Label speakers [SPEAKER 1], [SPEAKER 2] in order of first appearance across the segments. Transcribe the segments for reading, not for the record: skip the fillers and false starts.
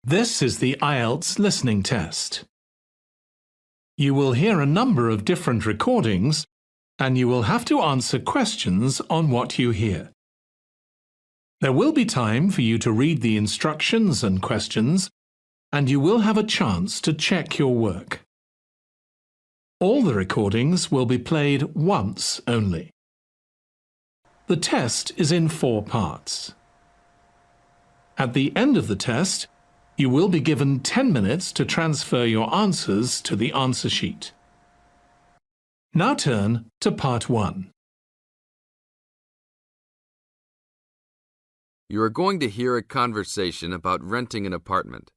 [SPEAKER 1] This is the Ielts listening test. You will hear a number of different recordings, and you will have to answer questions on what you hear. There will be time for you to read the instructions and questions, and you will have a chance to check your work. All the recordings will be played once only. The test is in 4 parts. At the end of the test, you will be given 10 minutes to transfer your answers to the answer sheet. Now turn to part 1.
[SPEAKER 2] You are going to hear a conversation about renting an apartment.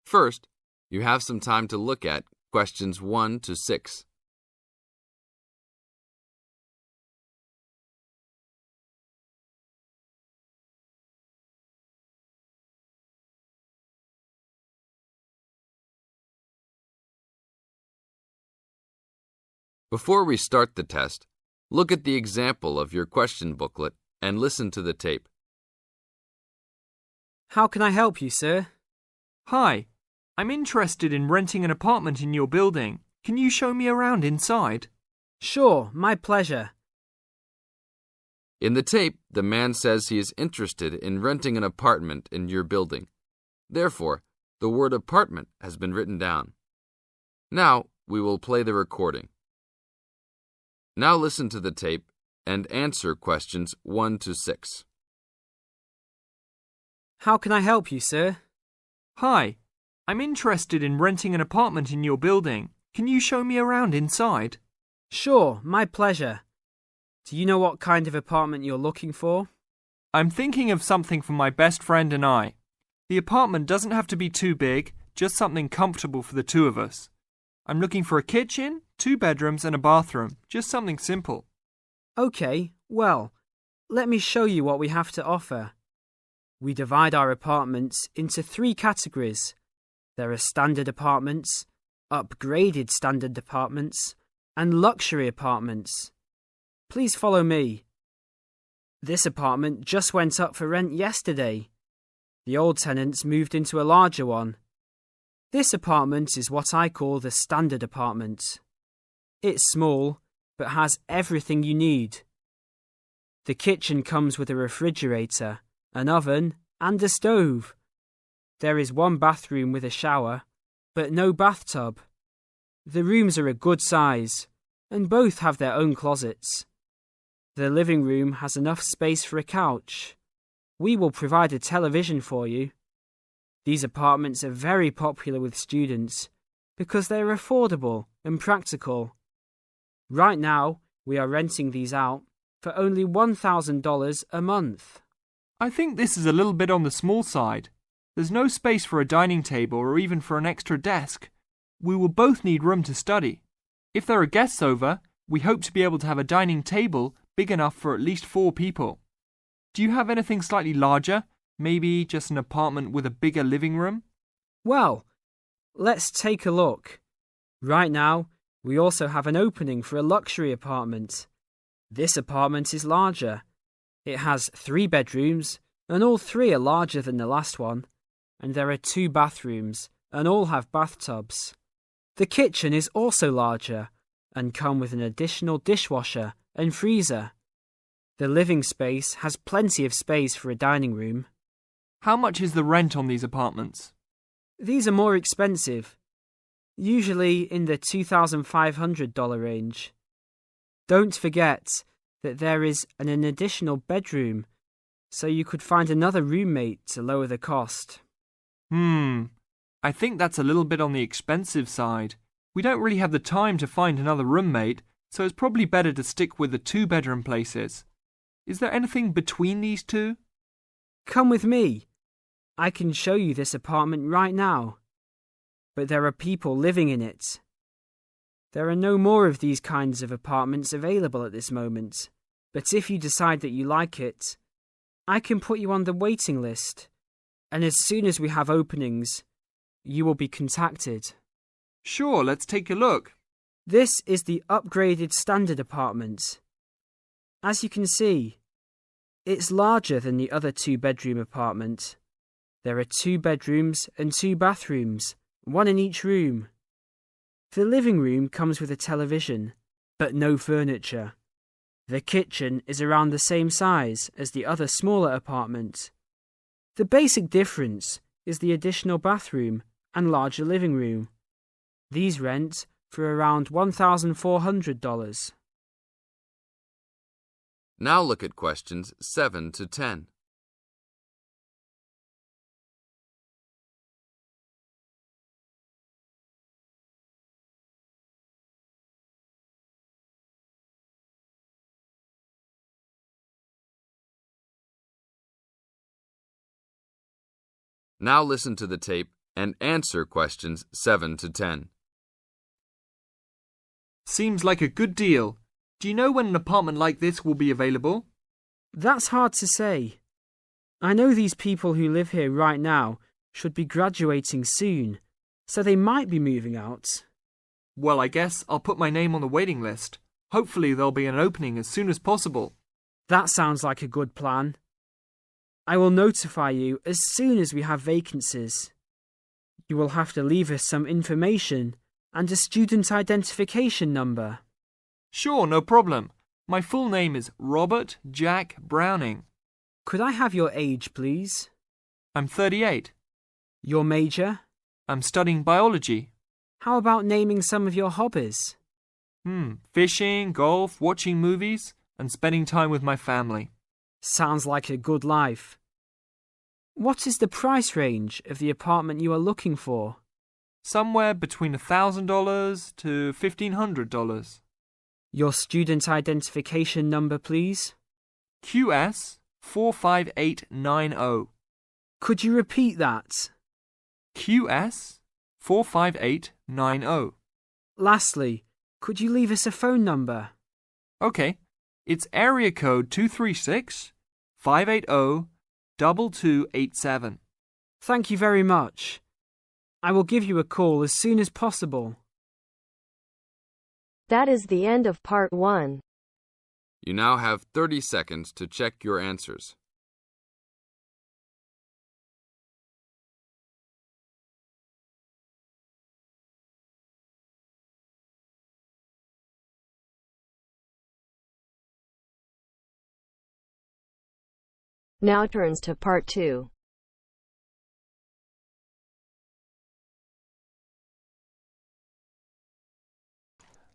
[SPEAKER 2] First, you have some time to look at questions 1 to 6. Before we start the test, look at the example of your question booklet and listen to the tape.
[SPEAKER 3] How can I help you, sir?
[SPEAKER 4] Hi, I'm interested in renting an apartment in your building. Can you show me around inside?
[SPEAKER 3] Sure, my pleasure.
[SPEAKER 2] In the tape, the man says he is interested in renting an apartment in your building. Therefore, the word apartment has been written down. Now, we will play the recording. Now listen to the tape and answer questions 1 to 6.
[SPEAKER 3] How can I help you, sir?
[SPEAKER 4] Hi, I'm interested in renting an apartment in your building. Can you show me around inside?
[SPEAKER 3] Sure, my pleasure. Do you know what kind of apartment you're looking for?
[SPEAKER 4] I'm thinking of something for my best friend and I. The apartment doesn't have to be too big, just something comfortable for the two of us. I'm looking for a kitchen, 2 bedrooms and a bathroom, just something simple.
[SPEAKER 3] Okay, well, let me show you what we have to offer. We divide our apartments into 3 categories. There are standard apartments, upgraded standard apartments, and luxury apartments. Please follow me. This apartment just went up for rent yesterday. The old tenants moved into a larger one. This apartment is what I call the standard apartment. It's small, but has everything you need. The kitchen comes with a refrigerator, an oven, and a stove. There is 1 bathroom with a shower, but no bathtub. The rooms are a good size, and both have their own closets. The living room has enough space for a couch. We will provide a television for you. These apartments are very popular with students because they are affordable and practical. Right now, we are renting these out for only $1,000 a month.
[SPEAKER 4] I think this is a little bit on the small side. There's no space for a dining table or even for an extra desk. We will both need room to study. If there are guests over, we hope to be able to have a dining table big enough for at least 4 people. Do you have anything slightly larger? Maybe just an apartment with a bigger living room?
[SPEAKER 3] Well, let's take a look. Right now, we also have an opening for a luxury apartment. This apartment is larger. It has 3 bedrooms, and all 3 are larger than the last one. And there are 2 bathrooms, and all have bathtubs. The kitchen is also larger, and come with an additional dishwasher and freezer. The living space has plenty of space for a dining room.
[SPEAKER 4] How much is the rent on these apartments?
[SPEAKER 3] These are more expensive, usually in the $2,500 range. Don't forget that there is an additional bedroom, so you could find another roommate to lower the cost.
[SPEAKER 4] I think that's a little bit on the expensive side. We don't really have the time to find another roommate, so it's probably better to stick with the 2-bedroom places. Is there anything between these 2?
[SPEAKER 3] Come with me. I can show you this apartment right now. But there are people living in it. There are no more of these kinds of apartments available at this moment. But if you decide that you like it, I can put you on the waiting list. And as soon as we have openings, you will be contacted.
[SPEAKER 4] Sure, let's take a look.
[SPEAKER 3] This is the upgraded standard apartment. As you can see, it's larger than the other 2-bedroom apartment, There are 2 bedrooms and 2 bathrooms, one in each room. The living room comes with a television, but no furniture. The kitchen is around the same size as the other smaller apartment. The basic difference is the additional bathroom and larger living room. These rent for around $1,400.
[SPEAKER 2] Now look at questions 7 to 10. Now listen to the tape and answer questions 7 to 10.
[SPEAKER 4] Seems like a good deal. Do you know when an apartment like this will be available?
[SPEAKER 3] That's hard to say. I know these people who live here right now should be graduating soon, so they might be moving out.
[SPEAKER 4] Well, I guess I'll put my name on the waiting list. Hopefully there'll be an opening as soon as possible.
[SPEAKER 3] That sounds like a good plan. I will notify you as soon as we have vacancies. You will have to leave us some information and a student identification number.
[SPEAKER 4] Sure, no problem. My full name is Robert Jack Browning.
[SPEAKER 3] Could I have your age, please?
[SPEAKER 4] I'm 38.
[SPEAKER 3] Your major?
[SPEAKER 4] I'm studying biology.
[SPEAKER 3] How about naming some of your hobbies?
[SPEAKER 4] Fishing, golf, watching movies, and spending time with my family.
[SPEAKER 3] Sounds like a good life. What is the price range of the apartment you are looking for?
[SPEAKER 4] Somewhere between $1,000 to $1,500.
[SPEAKER 3] Your student identification number, please?
[SPEAKER 4] QS 45890.
[SPEAKER 3] Could you repeat that?
[SPEAKER 4] QS 45890.
[SPEAKER 3] Lastly, could you leave us a phone number?
[SPEAKER 4] Okay, it's area code 236 580 2287.
[SPEAKER 3] Thank you very much. I will give you a call as soon as possible.
[SPEAKER 5] That is the end of part 1.
[SPEAKER 2] You now have 30 seconds to check your answers.
[SPEAKER 5] Now turns to part 2.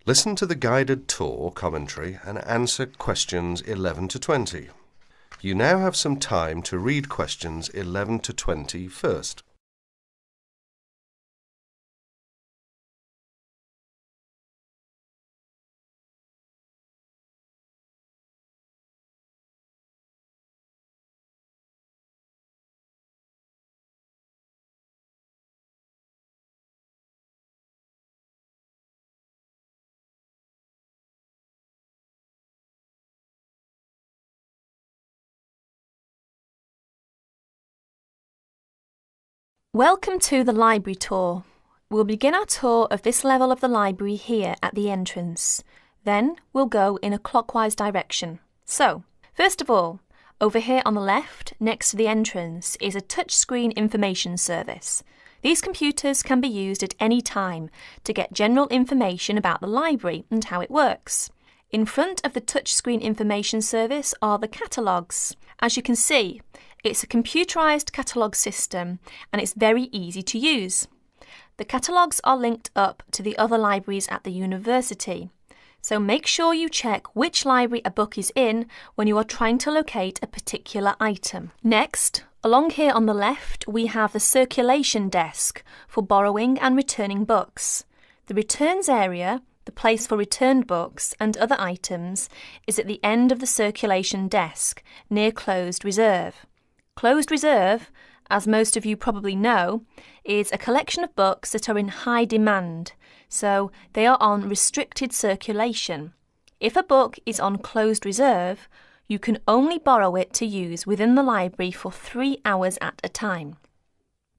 [SPEAKER 6] Listen to the guided tour commentary and answer questions 11 to 20. You now have some time to read questions 11 to 20 first.
[SPEAKER 7] Welcome to the library tour. We'll begin our tour of this level of the library here at the entrance. Then we'll go in a clockwise direction. So, first of all, over here on the left, next to the entrance, is a touchscreen information service. These computers can be used at any time to get general information about the library and how it works. In front of the touchscreen information service are the catalogues. As you can see, it's a computerized catalogue system and it's very easy to use. The catalogues are linked up to the other libraries at the university, so make sure you check which library a book is in when you are trying to locate a particular item. Next, along here on the left, we have the circulation desk for borrowing and returning books. The returns area, the place for returned books and other items, is at the end of the circulation desk near closed reserve. Closed reserve, as most of you probably know, is a collection of books that are in high demand, so they are on restricted circulation. If a book is on closed reserve, you can only borrow it to use within the library for 3 hours at a time.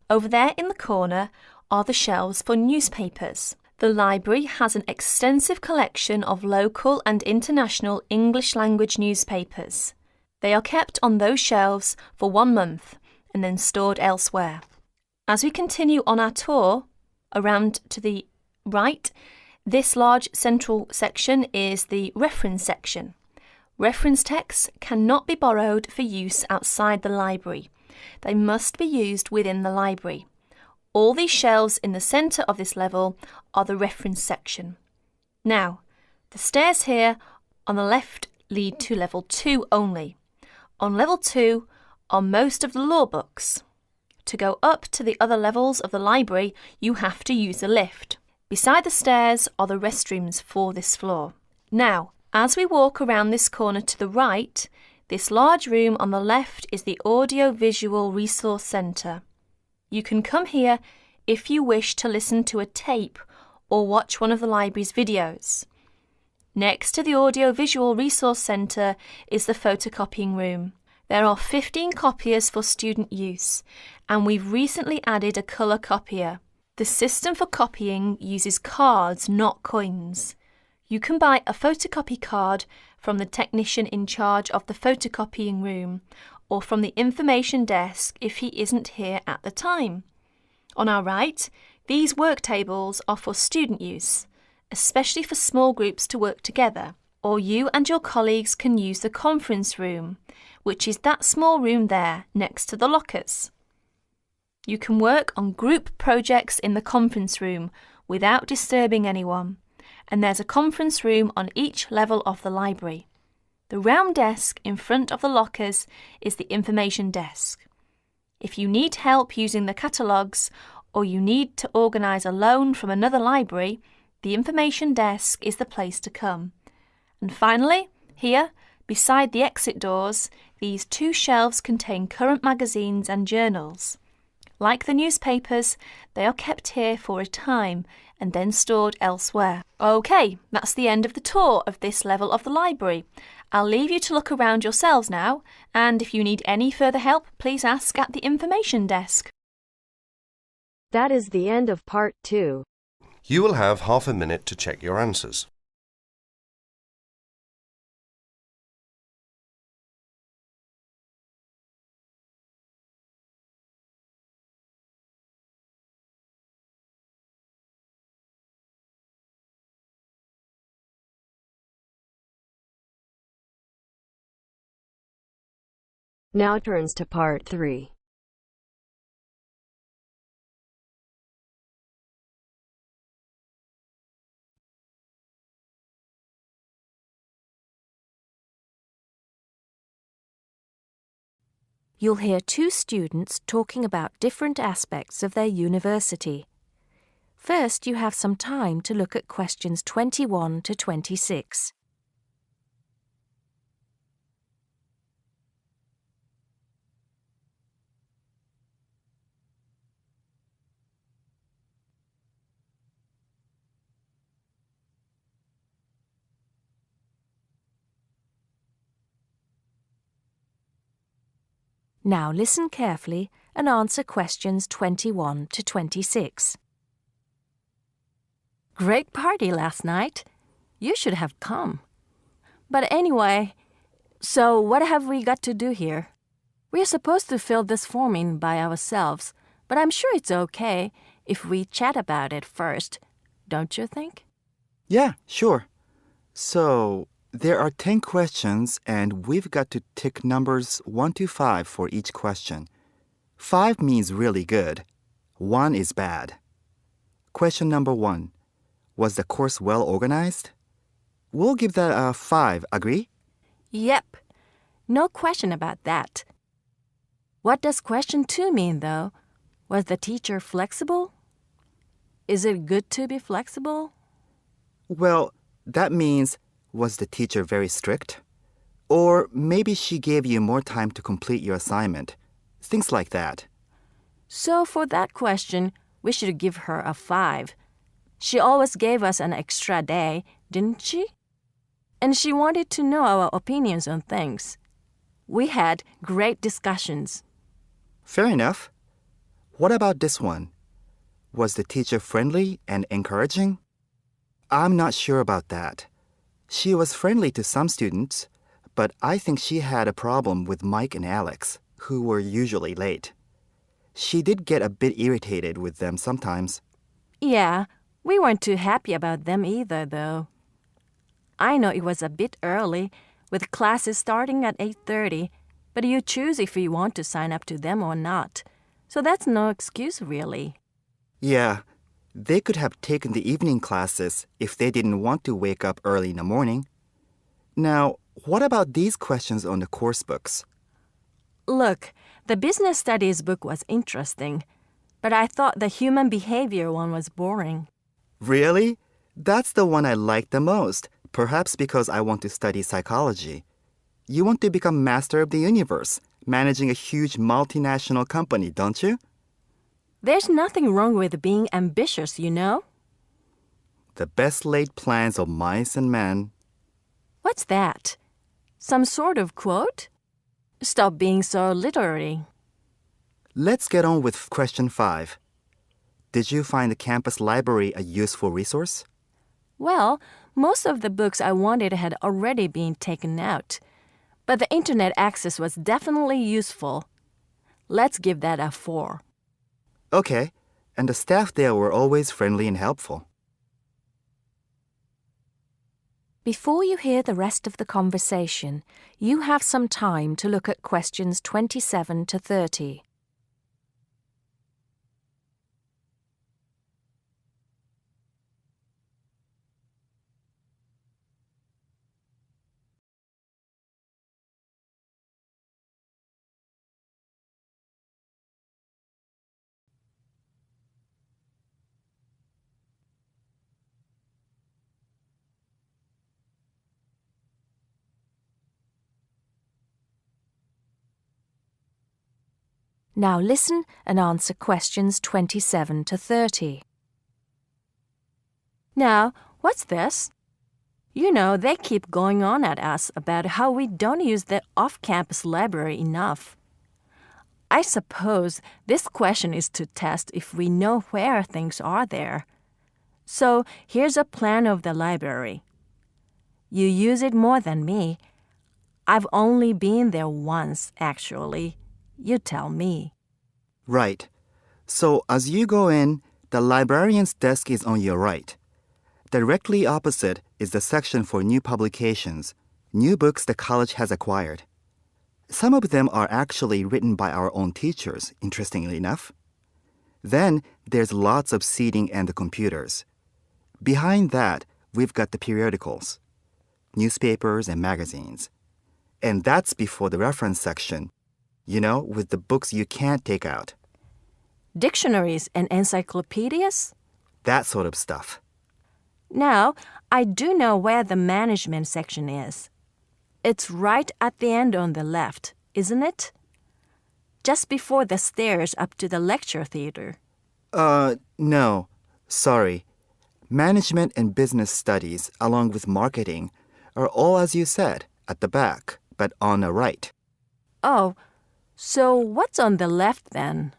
[SPEAKER 7] Over there in the corner are the shelves for newspapers. The library has an extensive collection of local and international English language newspapers. They are kept on those shelves for 1 month, and then stored elsewhere. As we continue on our tour around to the right, this large central section is the reference section. Reference texts cannot be borrowed for use outside the library. They must be used within the library. All these shelves in the centre of this level are the reference section. Now, the stairs here on the left lead to level 2 only. On level 2 are most of the law books. To go up to the other levels of the library, you have to use a lift. Beside the stairs are the restrooms for this floor. Now, as we walk around this corner to the right, this large room on the left is the Audio-Visual Resource Centre. You can come here if you wish to listen to a tape or watch one of the library's videos. Next to the Audio-Visual Resource Centre is the photocopying room. There are 15 copiers for student use, and we've recently added a colour copier. The system for copying uses cards, not coins. You can buy a photocopy card from the technician in charge of the photocopying room or from the information desk if he isn't here at the time. On our right, these work tables are for student use, especially for small groups to work together, or you and your colleagues can use the conference room, which is that small room there next to the lockers. You can work on group projects in the conference room without disturbing anyone, and there's a conference room on each level of the library. The round desk in front of the lockers is the information desk. If you need help using the catalogues or you need to organise a loan from another library, the information desk is the place to come. And finally, here, beside the exit doors, these 2 shelves contain current magazines and journals. Like the newspapers, they are kept here for a time and then stored elsewhere. OK, that's the end of the tour of this level of the library. I'll leave you to look around yourselves now, and if you need any further help, please ask at the information desk.
[SPEAKER 5] That is the end of part 2.
[SPEAKER 6] You will have half a minute to check your answers.
[SPEAKER 5] Now turns to part 3.
[SPEAKER 8] You'll hear 2 students talking about different aspects of their university. First, you have some time to look at questions 21 to 26. Now listen carefully and answer questions 21 to 26. Great party last night. You should have come. But anyway, so what have we got to do here? We're supposed to fill this form in by ourselves, but I'm sure it's okay if we chat about it first, don't you think?
[SPEAKER 9] Yeah, sure. So, there are 10 questions and we've got to tick numbers 1 to 5 for each question. 5 means really good. 1 is bad. Question number 1. Was the course well organized? We'll give that a 5, agree?
[SPEAKER 8] Yep. No question about that. What does question 2 mean, though? Was the teacher flexible? Is it good to be flexible?
[SPEAKER 9] Well, that means, was the teacher very strict? Or maybe she gave you more time to complete your assignment. Things like that.
[SPEAKER 8] So for that question, we should give her a 5. She always gave us an extra day, didn't she? And she wanted to know our opinions on things. We had great discussions.
[SPEAKER 9] Fair enough. What about this one? Was the teacher friendly and encouraging? I'm not sure about that. She was friendly to some students, but I think she had a problem with Mike and Alex, who were usually late. She did get a bit irritated with them sometimes.
[SPEAKER 8] Yeah, we weren't too happy about them either, though. I know it was a bit early, with classes starting at 8:30, but you choose if you want to sign up to them or not. So that's no excuse, really.
[SPEAKER 9] Yeah, they could have taken the evening classes if they didn't want to wake up early in the morning. Now, what about these questions on the course books?
[SPEAKER 8] Look, the business studies book was interesting, but I thought the human behavior one was boring.
[SPEAKER 9] Really? That's the one I like the most, perhaps because I want to study psychology. You want to become master of the universe, managing a huge multinational company, don't you?
[SPEAKER 8] There's nothing wrong with being ambitious, you know?
[SPEAKER 9] The best laid plans of mice and men.
[SPEAKER 8] What's that? Some sort of quote? Stop being so literary.
[SPEAKER 9] Let's get on with question 5. Did you find the campus library a useful resource?
[SPEAKER 8] Well, most of the books I wanted had already been taken out, but the internet access was definitely useful. Let's give that a 4.
[SPEAKER 9] Okay, and the staff there were always friendly and helpful.
[SPEAKER 7] Before you hear the rest of the conversation, you have some time to look at questions 27 to 30. Now listen and answer questions 27 to 30.
[SPEAKER 8] Now, what's this? You know, they keep going on at us about how we don't use the off-campus library enough. I suppose this question is to test if we know where things are there. So here's a plan of the library. You use it more than me. I've only been there once, actually. You tell me.
[SPEAKER 9] Right. So as you go in, the librarian's desk is on your right. Directly opposite is the section for new publications, new books the college has acquired. Some of them are actually written by our own teachers, interestingly enough. Then there's lots of seating and the computers. Behind that, we've got the periodicals, newspapers and magazines. And that's before the reference section, you know, with the books you can't take out.
[SPEAKER 8] Dictionaries and encyclopedias?
[SPEAKER 9] That sort of stuff.
[SPEAKER 8] Now, I do know where the management section is. It's right at the end on the left, isn't it? Just before the stairs up to the lecture theater.
[SPEAKER 9] No. Sorry. Management and business studies, along with marketing, are all, as you said, at the back, but on the right.
[SPEAKER 8] Oh, so what's on the left then?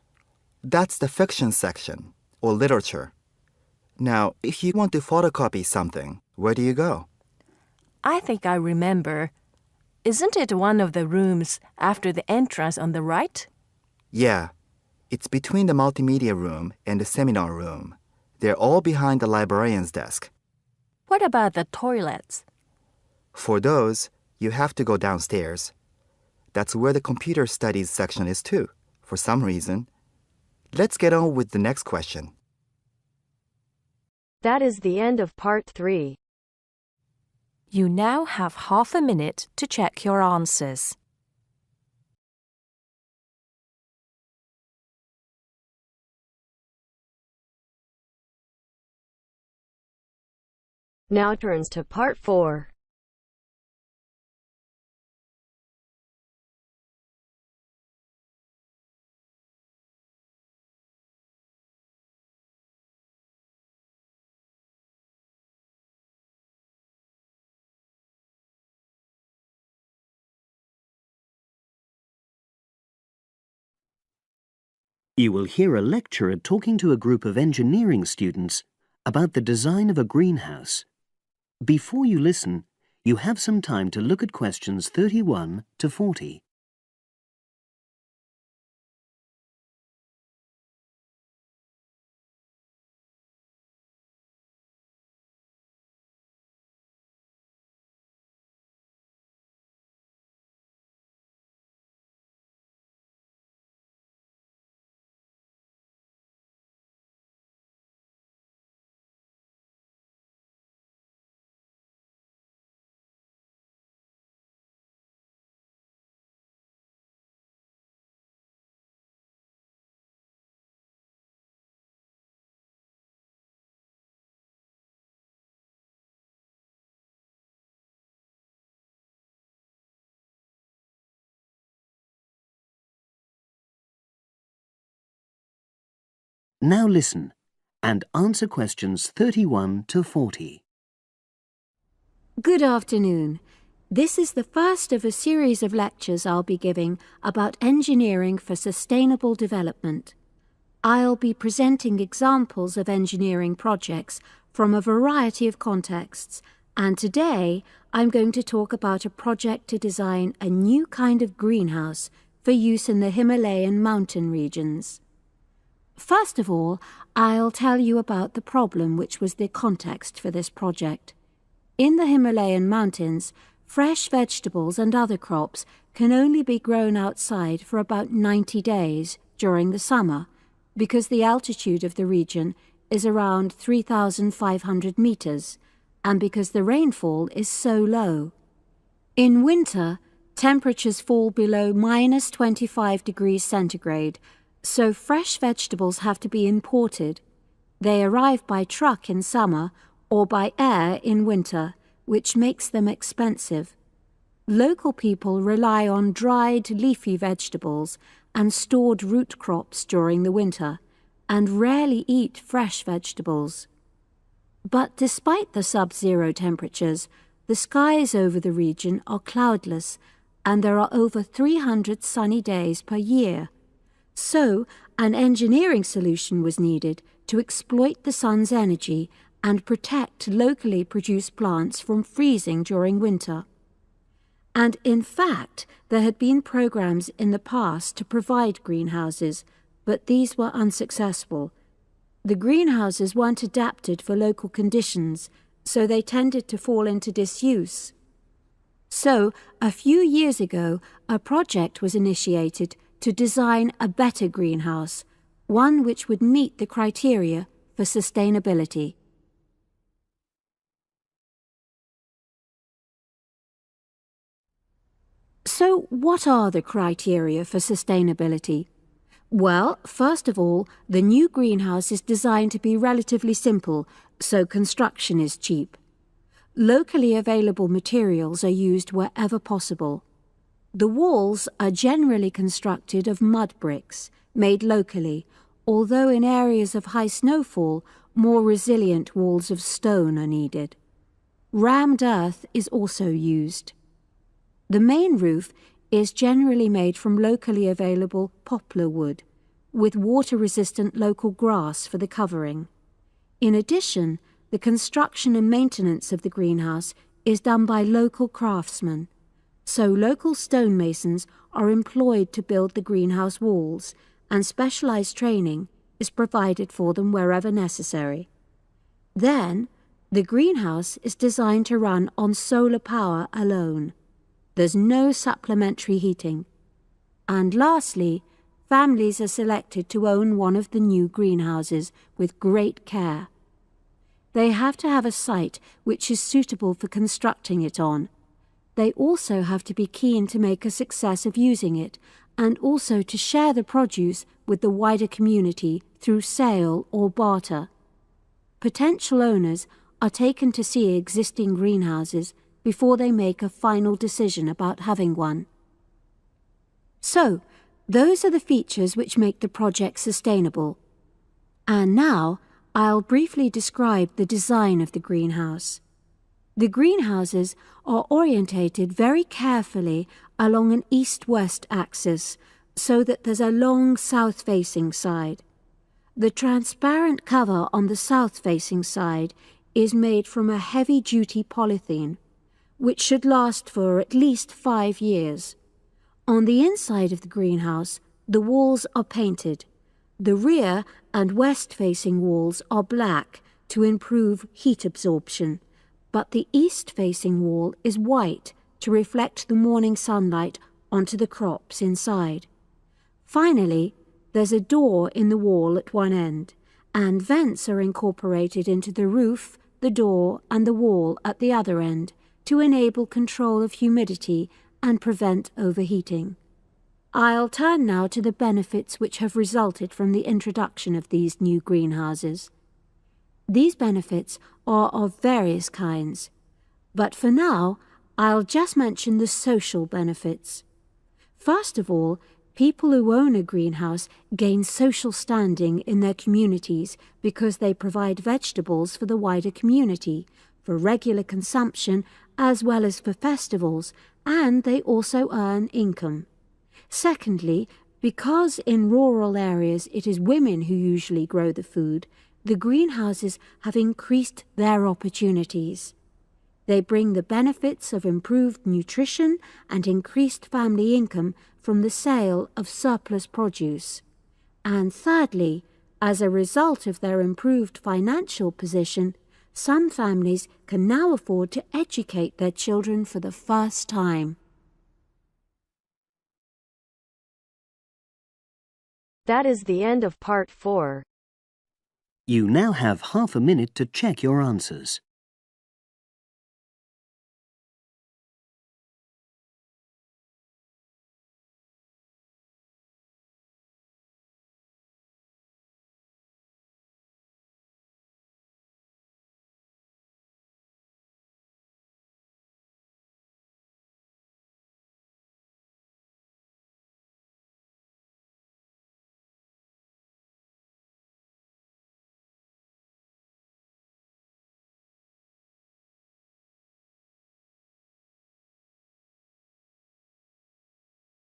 [SPEAKER 9] That's the fiction section, or literature. Now, if you want to photocopy something, where do you go?
[SPEAKER 8] I think I remember. Isn't it one of the rooms after the entrance on the right?
[SPEAKER 9] Yeah. It's between the multimedia room and the seminar room. They're all behind the librarian's desk.
[SPEAKER 8] What about the toilets?
[SPEAKER 9] For those, you have to go downstairs. That's where the computer studies section is too, for some reason. Let's get on with the next question.
[SPEAKER 5] That is the end of part 3.
[SPEAKER 7] You now have half a minute to check your answers.
[SPEAKER 5] Now turns to part 4.
[SPEAKER 10] You will hear a lecturer talking to a group of engineering students about the design of a greenhouse. Before you listen, you have some time to look at questions 31 to 40. Now listen and answer questions 31 to 40.
[SPEAKER 11] Good afternoon. This is the first of a series of lectures I'll be giving about engineering for sustainable development. I'll be presenting examples of engineering projects from a variety of contexts, and today I'm going to talk about a project to design a new kind of greenhouse for use in the Himalayan mountain regions. First of all, I'll tell you about the problem which was the context for this project. In the Himalayan mountains, fresh vegetables and other crops can only be grown outside for about 90 days during the summer, because the altitude of the region is around 3,500 meters, and because the rainfall is so low. In winter, temperatures fall below minus 25 degrees centigrade, so fresh vegetables have to be imported. They arrive by truck in summer or by air in winter, which makes them expensive. Local people rely on dried leafy vegetables and stored root crops during the winter, and rarely eat fresh vegetables. But despite the sub-zero temperatures, the skies over the region are cloudless, and there are over 300 sunny days per year. So, an engineering solution was needed to exploit the sun's energy and protect locally produced plants from freezing during winter. And in fact, there had been programs in the past to provide greenhouses, but these were unsuccessful. The greenhouses weren't adapted for local conditions, so they tended to fall into disuse. So, a few years ago, a project was initiated to design a better greenhouse, one which would meet the criteria for sustainability. So, what are the criteria for sustainability? Well, first of all, the new greenhouse is designed to be relatively simple, so construction is cheap. Locally available materials are used wherever possible. The walls are generally constructed of mud bricks, made locally, although in areas of high snowfall, more resilient walls of stone are needed. Rammed earth is also used. The main roof is generally made from locally available poplar wood, with water-resistant local grass for the covering. In addition, the construction and maintenance of the greenhouse is done by local craftsmen, so local stonemasons are employed to build the greenhouse walls, and specialized training is provided for them wherever necessary. Then, the greenhouse is designed to run on solar power alone. There's no supplementary heating. And lastly, families are selected to own one of the new greenhouses with great care. They have to have a site which is suitable for constructing it on. They also have to be keen to make a success of using it, and also to share the produce with the wider community through sale or barter. Potential owners are taken to see existing greenhouses before they make a final decision about having one. So, those are the features which make the project sustainable. And now, I'll briefly describe the design of the greenhouse. The greenhouses are orientated very carefully along an east-west axis, so that there's a long south-facing side. The transparent cover on the south-facing side is made from a heavy-duty polythene, which should last for at least 5 years. On the inside of the greenhouse, the walls are painted. The rear and west-facing walls are black to improve heat absorption, but the east-facing wall is white to reflect the morning sunlight onto the crops inside. Finally, there's a door in the wall at one end, and vents are incorporated into the roof, the door, and the wall at the other end, to enable control of humidity and prevent overheating. I'll turn now to the benefits which have resulted from the introduction of these new greenhouses. These benefits are of various kinds, but for now I'll just mention the social benefits. First of all, People who own a greenhouse gain social standing in their communities because they provide vegetables for the wider community, for regular consumption as well as for festivals, and they also earn income. Secondly, because in rural areas it is women who usually grow the food, the greenhouses have increased their opportunities. They bring the benefits of improved nutrition and increased family income from the sale of surplus produce. And thirdly, as a result of their improved financial position, some families can now afford to educate their children for the first time.
[SPEAKER 5] That is the end of part 4.
[SPEAKER 10] You now have half a minute to check your answers.